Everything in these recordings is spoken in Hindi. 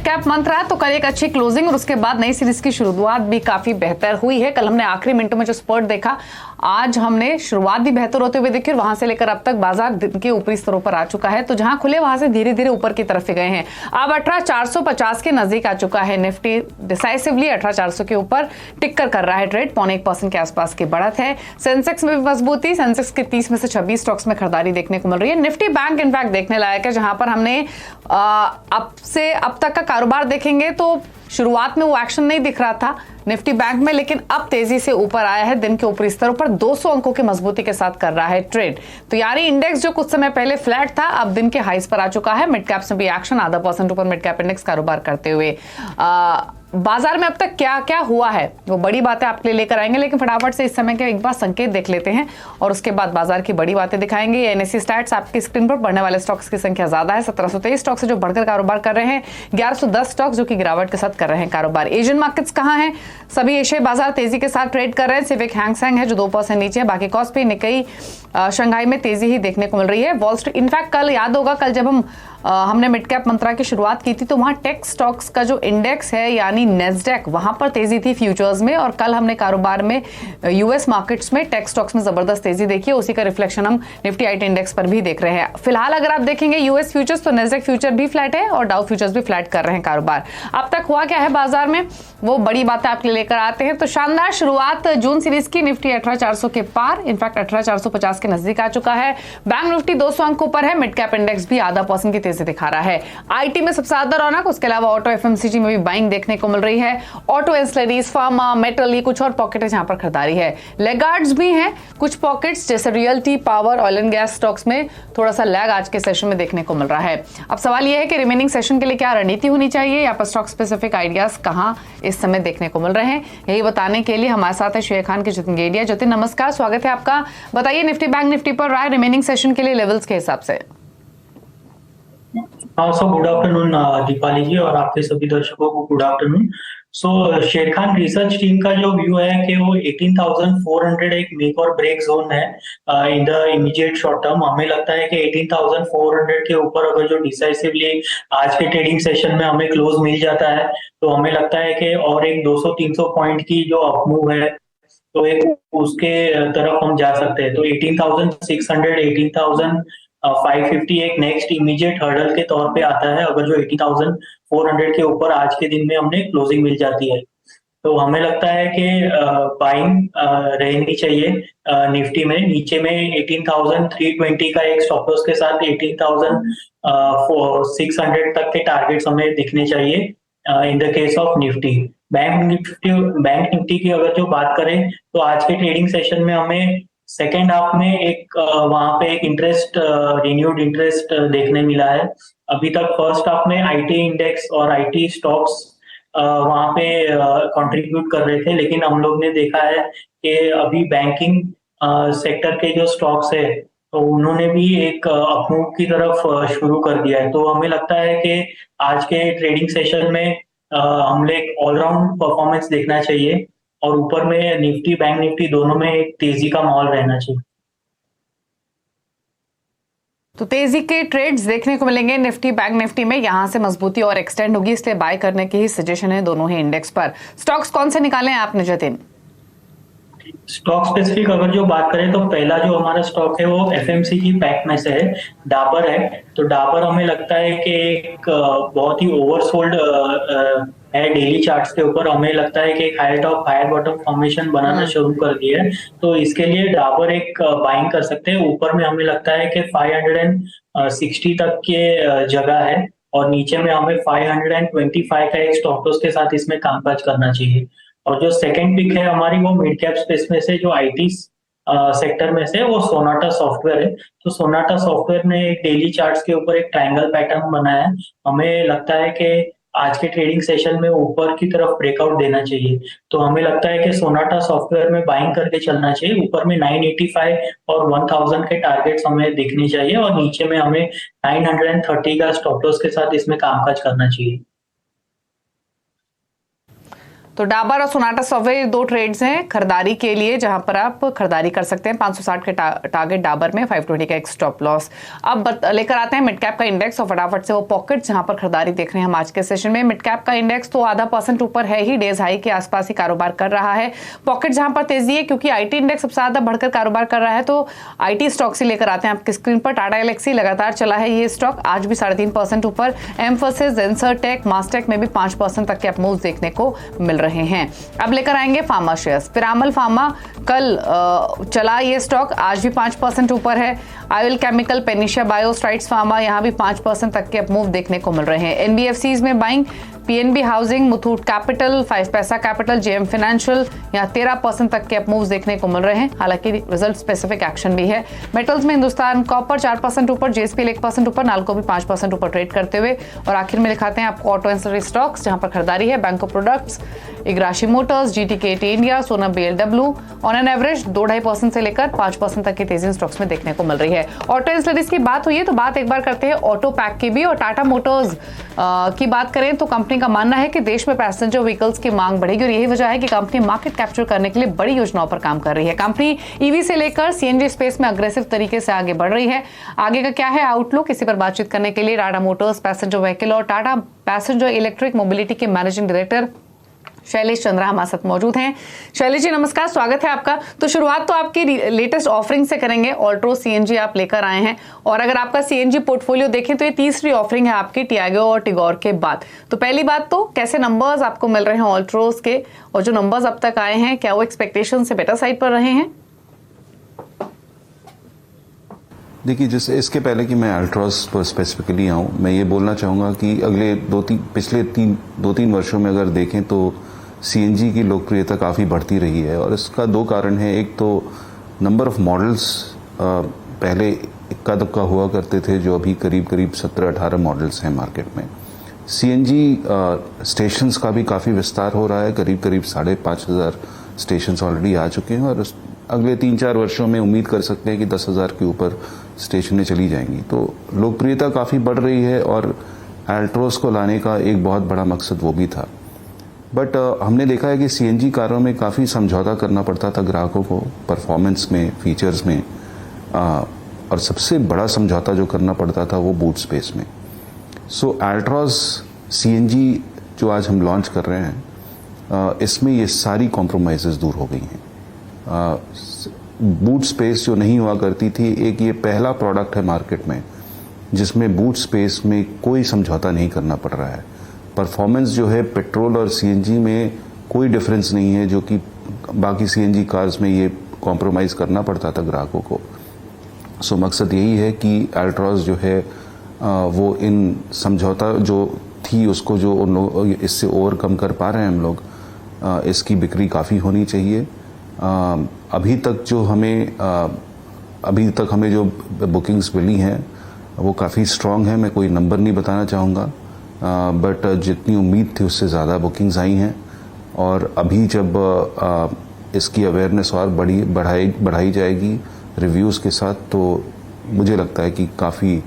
कैप मंथ रहा तो कल एक अच्छी क्लोजिंग और उसके बाद नई सीरीज की शुरुआत भी काफी बेहतर हुई है। कल हमने आखिरी मिनटों में जो स्पर्ट देखा, आज हमने शुरुआत भी बेहतर होते हुए देखी और वहां से लेकर अब तक बाजार दिन के ऊपरी स्तरों पर आ चुका है। तो जहां खुले वहां से धीरे धीरे ऊपर की तरफ गए हैं। अब 18,450 के नजदीक आ चुका है। निफ्टी डिसाइसिवली 18,400 के ऊपर टिक्कर कर रहा है ट्रेड, 0.1% के आसपास की बढ़त है। सेंसेक्स में भी मजबूती, सेंसेक्स के 30 में से 26 स्टॉक्स में खरीदारी देखने को मिल रही है। निफ्टी बैंक इनफैक्ट देखने लायक है, जहां पर हमने अब तक का कारोबार देखेंगे तो शुरुआत में वो एक्शन नहीं दिख रहा था निफ्टी बैंक में, लेकिन अब तेजी से ऊपर आया है। दिन के ऊपरी स्तरों पर 200 अंकों की मजबूती के साथ कर रहा है ट्रेड। तो यानी इंडेक्स जो कुछ समय पहले फ्लैट था, अब दिन के हाईस पर आ चुका है। मिड कैप्स में भी एक्शन, 0.5% ऊपर मिड कैप इंडेक्स कारोबार करते हुए। बाजार में अब तक क्या क्या हुआ है वो बड़ी बातें आपके लिए लेकर आएंगे, लेकिन फटाफट से इस समय के एक बार संकेत देख लेते हैं और उसके बाद बाजार की बड़ी बातें दिखाएंगे। एनएससी स्टैट्स आपकी स्क्रीन पर बढ़ने वाले स्टॉक्स की संख्या ज्यादा है। 1723 स्टॉक्स जो बढ़कर कारोबार कर रहे हैं, 1110 स्टॉक्स जो कि गिरावट के साथ कर रहे हैं कारोबार। एशियन मार्केट्स कहां हैं? सभी एशियाई बाजार तेजी के साथ ट्रेड कर रहे हैं। सिर्फ एक हैंगसेंग है जो 2% नीचे है, बाकी कॉस्पी, निक्केई, शंघाई में तेजी ही देखने को मिल रही है। वॉल स्ट्रीट, इनफैक्ट कल याद होगा, कल जब हमने मिड कैप मंत्रा की शुरुआत की थी तो वहां टेक स्टॉक्स का जो इंडेक्स है यानी नेस्डेक, वहां पर तेजी थी फ्यूचर्स में, और कल हमने कारोबार में यूएस मार्केट्स में टेक स्टॉक्स में जबरदस्त तेजी देखी है। उसी का रिफ्लेक्शन हम निफ्टी आईटी इंडेक्स पर भी देख रहे हैं। फिलहाल अगर आप देखेंगे यूएस फ्यूचर्स तो नेस्डेक फ्यूचर भी फ्लैट है और डाउ फ्यूचर्स भी फ्लैट कर रहे हैं कारोबार। अब तक हुआ क्या है बाजार में वो बड़ी बातें आपके लिए लेकर आते हैं। तो शानदार शुरुआत जून सीरीज की, निफ्टी 18,400 के पार, इनफैक्ट 18,450 के नजदीक आ चुका है। बैंक निफ्टी 200 अंकों पर है। मिड कैप इंडेक्स भी 0.5% की तेजी दिखा रहा है। आईटी में सबसे ज्यादा रौनक, उसके अलावा ऑटो एफएमसीजी में भी बाइंग देखने को मिल रही है। ऑटो एंसिलरीज, फार्मा, मेटल, ये कुछ और पॉकेट है जहां पर खरीदारी है। लैगार्ड्स भी हैं कुछ पॉकेट्स, जैसे realty, power, oil and gas stocks में थोड़ा सा लैग आज के सेशन में देखने को मिल रहा है। अब सवाल यह है कि रिमेनिंग सेशन के लिए क्या रणनीति होनी चाहिए, यहाँ पर स्टॉक स्पेसिफिक आइडियाज कहां इस समय देखने को मिल रहे हैं, यही बताने के लिए हमारे साथ है शेयर खान के जतिन गेडिया। जतिन नमस्कार, स्वागत है आपका। बताइए निफ्टी बैंक निफ्टी पर राय रिमेनिंग सेशन के लिए लेवल्स के हिसाब से। हाँ सो गुड आफ्टरनून दीपाली जी, और आपके सभी दर्शकों को गुड आफ्टरनून। सो शेर खान रिसर्च टीम का जो व्यू है कि वो 18,400 एक मेक और ब्रेक जोन है in the immediate short term. हमें लगता है कि 18,400 के ऊपर अगर जो डिसाइसिवली आज के ट्रेडिंग सेशन में हमें क्लोज मिल जाता है तो हमें लगता है कि और एक 200-300 पॉइंट की जो अपमूव है तो एक उसके तरफ हम जा सकते हैं। तो 18,600, 18,550 एक नेक्स्ट इमीडिएट हर्डल के तौर पे आता है अगर जो 80,400 के ऊपर आज के दिन में हमने क्लोजिंग मिल जाती है। तो हमें लगता है कि बाइंग रहनी चाहिए निफ्टी में। नीचे में 18,320 का एक स्टॉप लॉस के साथ 18,600 तक के टारगेट्स हमें दिखने चाहिए in the case of Nifty. Bank Nifty की अगर जो बात करें तो आज के ट्रेडिंग सेशन में हमें सेकेंड हाफ में एक वहां पे एक इंटरेस्ट, रिन्यूड इंटरेस्ट देखने मिला है। अभी तक फर्स्ट हाफ में आईटी इंडेक्स और आईटी स्टॉक्स वहां पे कंट्रीब्यूट कर रहे थे, लेकिन हम लोग ने देखा है कि अभी बैंकिंग सेक्टर के जो स्टॉक्स है तो उन्होंने भी एक अपमूव की तरफ शुरू कर दिया है। तो हमें लगता है कि आज के ट्रेडिंग सेशन में हमें एक ऑलराउंड परफॉर्मेंस देखना चाहिए और ऊपर में निफ्टी बैंक निफ्टी दोनों में एक तेजी का माहौल रहना चाहिए। तो तेजी के ट्रेड्स देखने को मिलेंगे निफ्टी बैंक निफ्टी में, यहां से मजबूती और एक्सटेंड होगी, इसलिए बाय करने की ही सजेशन है दोनों ही इंडेक्स पर। स्टॉक्स कौन से निकाले हैं आपने जतिन? स्टॉक स्पेसिफिक अगर जो बात करें तो पहला जो हमारा स्टॉक है वो एफएमसीजी पैक में से है, डाबर है। तो डाबर हमें लगता है कि एक बहुत ही ओवरसोल्ड है डेली चार्ट्स के ऊपर। हमें लगता है कि एक higher top higher bottom formation बनाना शुरू कर दिया है, तो इसके लिए डाबर एक बाइंग कर सकते हैं। ऊपर में हमें लगता है कि 560 तक के जगह है और नीचे में हमें 525 का एक स्टॉप लॉस के साथ इसमें कामकाज करना चाहिए। और जो सेकंड पिक है हमारी वो मिड कैप स्पेस में से जो आईटी सेक्टर में से वो सोनाटा सॉफ्टवेयर है। तो सोनाटा सॉफ्टवेयर ने एक डेली चार्ट्स के ऊपर एक ट्रायंगल पैटर्न बनाया है। हमें लगता है कि आज के ट्रेडिंग सेशन में ऊपर की तरफ ब्रेकआउट देना चाहिए। तो हमें लगता है कि सोनाटा सॉफ्टवेयर में बाइंग करके चलना चाहिए। ऊपर में 985 और 1000 के टारगेट्स हमें दिखने चाहिए और नीचे में हमें 930 का स्टॉप लॉस के साथ इसमें कामकाज करना चाहिए। तो डाबर और सोनाटा सॉफ्टवेयर दो ट्रेड्स हैं खरीदारी के लिए, जहां पर आप खरीदारी कर सकते हैं। 560 के टारगेट डाबर में, 520 का एक स्टॉप लॉस। अब लेकर आते हैं मिड कैप का इंडेक्स और फटाफट से वो पॉकेट जहां पर खरीदारी देख रहे हैं हम आज के सेशन में। मिड कैप का इंडेक्स तो आधा % ऊपर है ही, डेज हाई के आसपास ही कारोबार कर रहा है। पॉकेट जहां पर तेजी है क्योंकि आईटी इंडेक्स सबसे ज्यादा बढ़कर कारोबार कर रहा है, तो आईटी स्टॉक से लेकर आते हैं आपकी स्क्रीन पर। टाटा एलेक्सी लगातार चला है ये स्टॉक, आज भी 3.5% ऊपर। एम्फोसिस, इंसरटेक, मास्टेक में भी 5% तक के अप मूव्स देखने को मिल रहे हैं। अब लेकर आएंगे फार्मा शेयर्स। पिरामल फार्मा कल चला ये स्टॉक, आज भी 5% ऊपर है। Oil chemical, panacea bio, strides pharma, यहां भी 5% तक के अप मूव देखने को मिल रहे हैं। एनबीएफसीज में buying, PNB housing, Muthoot capital, 5 पैसा कैपिटल, जेएम फाइनेंशियल, यहाँ 13% तक के अप मूव्स देखने को मिल रहे हैं। हालांकि रिजल्ट स्पेसिफिक एक्शन भी है। मेटल्स में हिंदुस्तान कॉपर 4% ऊपर, जेएसपीएल 1% ऊपर, नाल्को भी 5% ऊपर ट्रेड करते हुए। और आखिर में दिखाते हैं आपको ऑटो एंसिलरी स्टॉक्स जहां पर खरीदारी है। बैंको प्रोडक्ट्स, इग्राशी मोटर्स, जीटीकेटी इंडिया, सोना बीएलडब्ल्यू ऑन एन एवरेज 2-2.5% से लेकर 5% तक की तेजी स्टॉक्स में देखने को मिल रही है। ऑटो एंसिलरीज की बात हुई है तो बात एक बार करते हैं ऑटो पैक की भी। और टाटा मोटर्स की बात करें तो कंपनी का मानना है कि देश में पैसेंजर व्हीकल्स की मांग बढ़ेगी और यही वजह है कि कंपनी मार्केट कैप्चर करने के लिए बड़ी योजनाओं पर काम कर रही है। कंपनी ईवी से लेकर सीएनजी स्पेस में अग्रेसिव तरीके से आगे बढ़ रही है। आगे का क्या है आउटलुक, इसी पर बातचीत करने के लिए टाटा मोटर्स पैसेंजर व्हीकल और टाटा पैसेंजर इलेक्ट्रिक मोबिलिटी के मैनेजिंग डायरेक्टर शैलेश चंद्रा हमारे साथ मौजूद हैं। शैलेश जी नमस्कार, स्वागत है आपका। तो शुरुआत तो आपकी लेटेस्ट ऑफरिंग से करेंगे। ऑल्ट्रो सीएनजी आप लेकर आए हैं और अगर आपका सीएनजी पोर्टफोलियो देखें तो ये तीसरी ऑफरिंग है आपकी टियागो और टिगोर के बाद। तो पहली बात तो कैसे नंबर्स आपको मिल रहे हैं ऑल्ट्रोज के, और जो नंबर्स अब तक आए हैं क्या वो एक्सपेक्टेशन से बेटर साइड पर रहे हैं? देखिए, जैसे इसके पहले कि मैं अल्ट्रास पर स्पेसिफिकली आऊँ, मैं ये बोलना चाहूँगा कि अगले पिछले 2-3 वर्षों में अगर देखें तो सीएनजी की लोकप्रियता काफ़ी बढ़ती रही है और इसका 2 कारण हैं। एक तो नंबर ऑफ मॉडल्स पहले इक्का दुक्का हुआ करते थे, जो अभी करीब 17-18 मॉडल्स हैं मार्केट में। सीएनजी स्टेशंस का भी काफ़ी विस्तार हो रहा है, करीब 5,500 स्टेशंस ऑलरेडी आ चुके हैं और अगले 3-4 वर्षों में उम्मीद कर सकते हैं कि 10,000 के ऊपर स्टेशनें चली जाएंगी। तो लोकप्रियता काफ़ी बढ़ रही है और अल्ट्रोस को लाने का एक बहुत बड़ा मकसद वो भी था। बट हमने देखा है कि सीएनजी कारों में काफ़ी समझौता करना पड़ता था ग्राहकों को, परफॉर्मेंस में, फीचर्स में, और सबसे बड़ा समझौता जो करना पड़ता था वो बूट स्पेस में। सो अल्ट्रोस सीएनजी जो आज हम लॉन्च कर रहे हैं, इसमें ये सारी कॉम्प्रोमाइज़ेस दूर हो गई हैं। बूट स्पेस जो नहीं हुआ करती थी, एक ये पहला प्रोडक्ट है मार्केट में जिसमें बूट स्पेस में कोई समझौता नहीं करना पड़ रहा है। परफॉर्मेंस जो है पेट्रोल और सीएनजी में कोई डिफरेंस नहीं है, जो कि बाकी सीएनजी कार्स में ये कॉम्प्रोमाइज़ करना पड़ता था ग्राहकों को। सो मकसद यही है कि अल्ट्रास जो है वो इन समझौता जो थी उसको जो उन लोग इससे ओवरकम कर पा रहे हैं हम लोग, इसकी बिक्री काफ़ी होनी चाहिए। अभी तक हमें जो बुकिंग्स मिली हैं वो काफ़ी स्ट्रॉन्ग है। मैं कोई नंबर नहीं बताना चाहूँगा, बट जितनी उम्मीद थी उससे ज़्यादा बुकिंग्स आई हैं और अभी जब इसकी अवेयरनेस और बढ़ाई जाएगी रिव्यूज़ के साथ, तो मुझे लगता है कि काफ़ी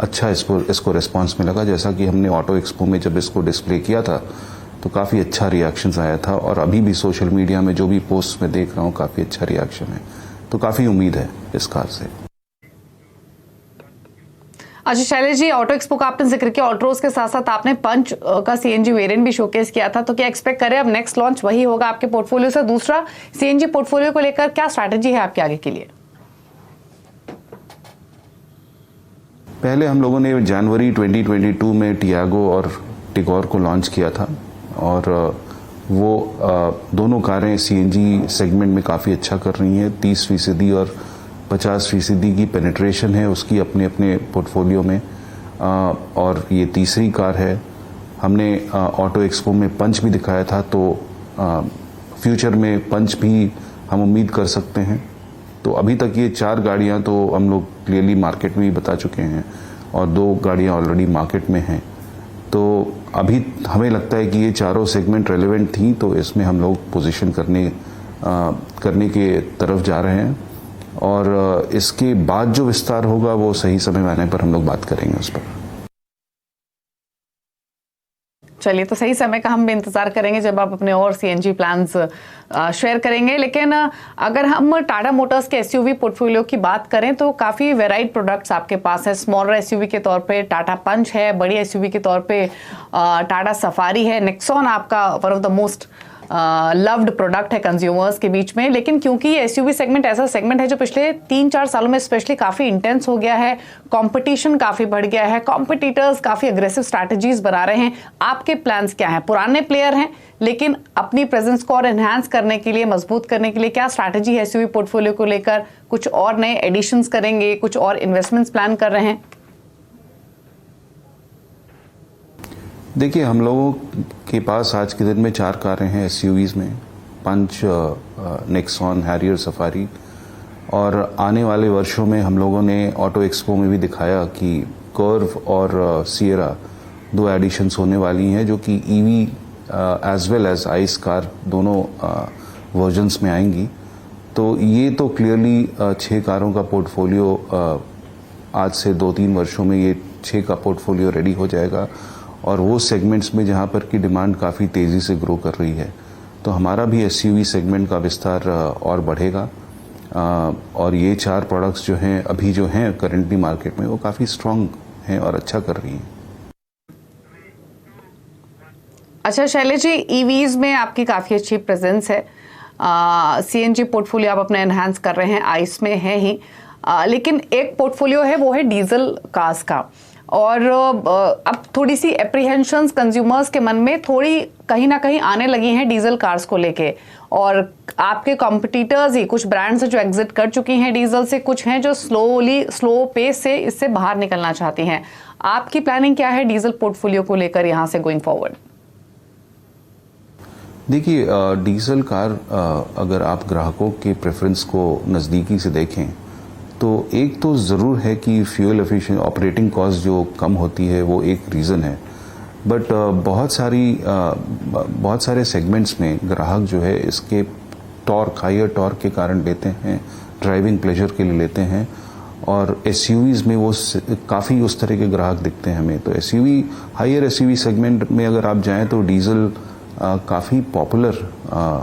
अच्छा इसको रिस्पांस मिलेगा। जैसा कि हमने ऑटो एक्सपो में जब इसको डिस्प्ले किया था तो काफ़ी अच्छा रिएक्शंस आया था और अभी भी सोशल मीडिया में जो भी पोस्ट में देख रहा हूँ काफ़ी अच्छा रिएक्शन है, तो काफ़ी उम्मीद है इस कार से। अच्छा शैलेश जी, ऑटो एक्सपो का आपने जिक्र किया, ऑल्ट्रोज के साथ साथ आपने पंच का सीएनजी वेरिएंट भी शोकेस किया था, तो क्या एक्सपेक्ट करें अब नेक्स्ट लॉन्च वही होगा आपके पोर्टफोलियो से? दूसरा, सीएनजी पोर्टफोलियो को लेकर क्या स्ट्रैटेजी है आपके आगे के लिए? पहले हम लोगों ने जनवरी 2022 में टियागो और टिगोर को लॉन्च किया था और वो दोनों कारें सीएनजी सेगमेंट में काफ़ी अच्छा कर रही हैं। 30% और 50% की पेनिट्रेशन है उसकी अपने अपने पोर्टफोलियो में, और ये तीसरी कार है। हमने ऑटो एक्सपो में पंच भी दिखाया था, तो फ्यूचर में पंच भी हम उम्मीद कर सकते हैं। तो अभी तक ये 4 गाड़ियाँ तो हम लोग क्लियरली मार्केट में भी बता चुके हैं और 2 गाड़ियाँ ऑलरेडी मार्केट में हैं। तो अभी हमें लगता है कि ये चारों सेगमेंट रेलेवेंट थी, तो इसमें हम लोग पोजीशन करने के तरफ जा रहे हैं और इसके बाद जो विस्तार होगा वो सही समय आने पर हम लोग बात करेंगे उस पर। चलिए, तो सही समय का हम भी इंतजार करेंगे जब आप अपने और सीएनजी प्लान्स शेयर करेंगे। लेकिन अगर हम टाटा मोटर्स के एसयूवी पोर्टफोलियो की बात करें तो काफ़ी वेराइड प्रोडक्ट्स आपके पास है। स्मॉलर एसयूवी के तौर पे टाटा पंच है, बड़ी एसयूवी के तौर पे टाटा सफारी है, नेक्सॉन आपका one of the most loved product है कंज्यूमर्स के बीच में। लेकिन क्योंकि ये एसयूवी सेगमेंट ऐसा सेगमेंट है जो पिछले 3-4 सालों में स्पेशली काफी इंटेंस हो गया है, कंपटीशन काफी बढ़ गया है, कॉम्पिटिटर्स काफी अग्रेसिव स्ट्रैटेजीज बना रहे हैं। आपके प्लान्स क्या हैं? पुराने प्लेयर हैं लेकिन अपनी प्रेजेंस को और एनहांस करने के लिए, मजबूत करने के लिए क्या स्ट्रैटेजी है एसयूवी पोर्टफोलियो को लेकर? कुछ और नए एडिशंस करेंगे, कुछ और इन्वेस्टमेंट्स प्लान कर रहे हैं? देखिए, हम लोगों के पास आज के दिन में 4 कारें हैं एसयूवीज में, पंच, नेक्सॉन, हैरियर, सफारी। और आने वाले वर्षों में हम लोगों ने ऑटो एक्सपो में भी दिखाया कि कर्व और सियरा 2 एडिशंस होने वाली हैं जो कि EV as well as ICE car दोनों वर्जन्स में आएंगी। तो ये तो क्लियरली 6 कारों का पोर्टफोलियो आज से 2-3 वर्षों में ये 6 का पोर्टफोलियो रेडी हो जाएगा। और वो सेगमेंट्स में जहाँ पर की डिमांड काफ़ी तेज़ी से ग्रो कर रही है, तो हमारा भी एसयूवी सेगमेंट का विस्तार और बढ़ेगा। और ये 4 प्रोडक्ट्स जो हैं अभी जो हैं करेंटली मार्केट में, वो काफ़ी स्ट्रांग हैं और अच्छा कर रही हैं। अच्छा शैलेश जी, ईवीज में आपकी काफ़ी अच्छी प्रेजेंस है, सीएनजी पोर्टफोलियो आप अपना एनहांस कर रहे हैं, आइस में है ही, लेकिन एक पोर्टफोलियो है वो है डीजल कार्स का। और अब थोड़ी सी एप्रीहेंशंस कंज्यूमर्स के मन में थोड़ी कहीं ना कहीं आने लगी हैं डीजल कार्स को लेके। और आपके कॉम्पिटिटर्स ही कुछ ब्रांड्स हैं जो एग्जिट कर चुकी हैं डीजल से, कुछ हैं जो स्लो पेस से इससे बाहर निकलना चाहती हैं। आपकी प्लानिंग क्या है डीजल पोर्टफोलियो को लेकर यहाँ से गोइंग फॉरवर्ड? देखिए, डीजल कार अगर आप ग्राहकों के प्रेफरेंस को नज़दीकी से देखें तो एक तो ज़रूर है कि फ्यूल एफिशिएंट ऑपरेटिंग कॉस्ट जो कम होती है वो एक रीज़न है। बट बहुत सारे सेगमेंट्स में ग्राहक जो है इसके हायर टॉर्क के कारण लेते हैं, ड्राइविंग प्लेजर के लिए लेते हैं। और एसयूवीज़ में वो काफ़ी उस तरह के ग्राहक दिखते हैं हमें। तो हायर एसयूवी सेगमेंट में अगर आप जाएं तो डीजल काफ़ी पॉपुलर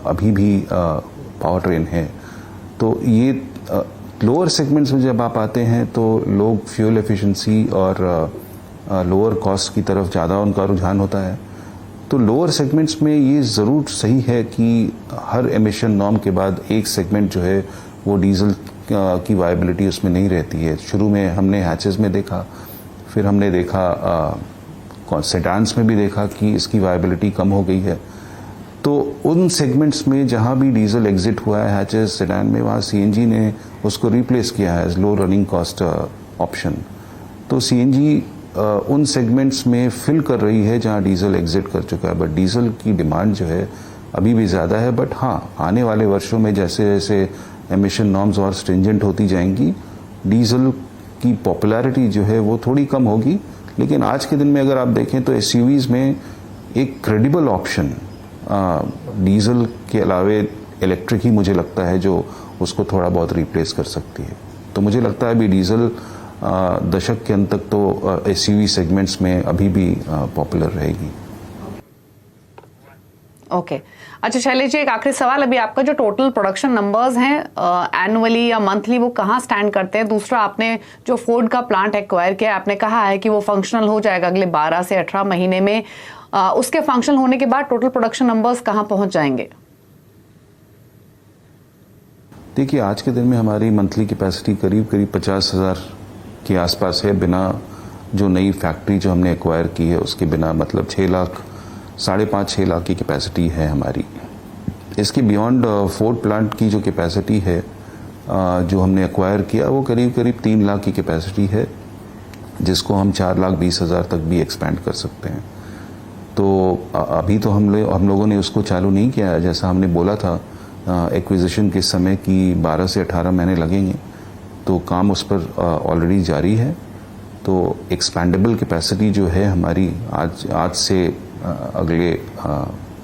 अभी भी पावर ट्रेन है। तो ये लोअर सेगमेंट्स में जब आप आते हैं तो लोग फ्यूल एफिशिएंसी और लोअर कॉस्ट की तरफ ज़्यादा उनका रुझान होता है। तो लोअर सेगमेंट्स में ये ज़रूर सही है कि हर एमिशन नॉर्म के बाद एक सेगमेंट जो है वो डीजल की वायबिलिटी उसमें नहीं रहती है। शुरू में हमने हैचेस में देखा, फिर हमने देखा सेडान्स में भी देखा कि इसकी वायबिलिटी कम हो गई है। तो उन सेगमेंट्स में जहां भी डीजल एग्जिट हुआ है हैचेस, सेडान में, वहां सीएनजी ने उसको रिप्लेस किया है as low running cost option. तो सीएनजी उन सेगमेंट्स में फिल कर रही है जहां डीजल एग्जिट कर चुका है। बट डीजल की डिमांड जो है अभी भी ज़्यादा है। बट हाँ, आने वाले वर्षों में जैसे जैसे एमिशन नॉर्म्स और स्ट्रिंजेंट होती जाएंगी, डीजल की पॉपुलैरिटी जो है वो थोड़ी कम होगी। लेकिन आज के दिन में अगर आप देखें तो एसयूवीज में एक क्रेडिबल ऑप्शन डीजल के अलावे इलेक्ट्रिक ही मुझे लगता है जो उसको थोड़ा बहुत रिप्लेस कर सकती है। तो मुझे लगता है अभी डीजल दशक के अंत तक तो एसयूवी सेगमेंट्स में अभी भी पॉपुलर रहेगी। ओके अच्छा शैलेश जी, एक आखिरी सवाल, अभी आपका जो टोटल प्रोडक्शन नंबर्स हैं एनुअली या मंथली वो कहाँ स्टैंड करते हैं? दूसरा, आपने जो फोर्ड का प्लांट एक्वायर किया, आपने कहा है कि वो फंक्शनल हो जाएगा अगले 12 से 18 महीने में। उसके फंक्शनल होने के बाद टोटल प्रोडक्शन नंबर्स कहाँ पहुंच जाएंगे? देखिए, आज के दिन में हमारी मंथली कैपेसिटी करीब 50,000 के आसपास है, बिना जो नई फैक्ट्री जो हमने एक्वायर की है उसके बिना। मतलब 6 लाख, 5.5-6 लाख की कैपेसिटी है हमारी। इसके बियॉन्ड फोर्ड प्लांट की जो कैपेसिटी है जो हमने एक्वायर किया वो करीब 3 लाख की कैपेसिटी है, जिसको हम 4,20,000 तक भी एक्सपैंड कर सकते हैं। तो अभी तो हम लोगों ने उसको चालू नहीं किया है, जैसा हमने बोला था एक्विजिशन के समय कि 12 से 18 महीने लगेंगे। तो काम उस पर ऑलरेडी जारी है। तो एक्सपैंडेबल कैपेसिटी जो है हमारी आज से अगले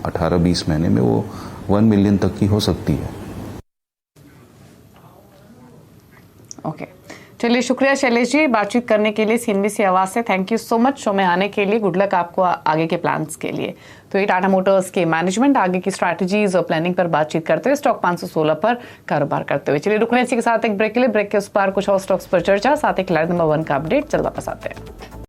18-20 महीने में वो 1 मिलियन तक की हो सकती है। ओके चलिए, शुक्रिया शैलेश जी बातचीत करने के लिए CNBC आवाज से। Thank you so much show में आने के लिए। गुड लक आपको आगे के प्लान्स के लिए। तो ये टाटा मोटर्स के मैनेजमेंट आगे की स्ट्रैटेजीज और प्लानिंग पर बातचीत करते हुए स्टॉक 516 पर कारोबार करते हुए। चलिए, रुकने इसी के साथ एक ब्रेक के लिए। ब्रेक के उस पार कुछ और स्टॉक्स पर चर्चा, साथ ही खिलाड़ी नंबर 1 का अपडेट। चल वापस आते हैं।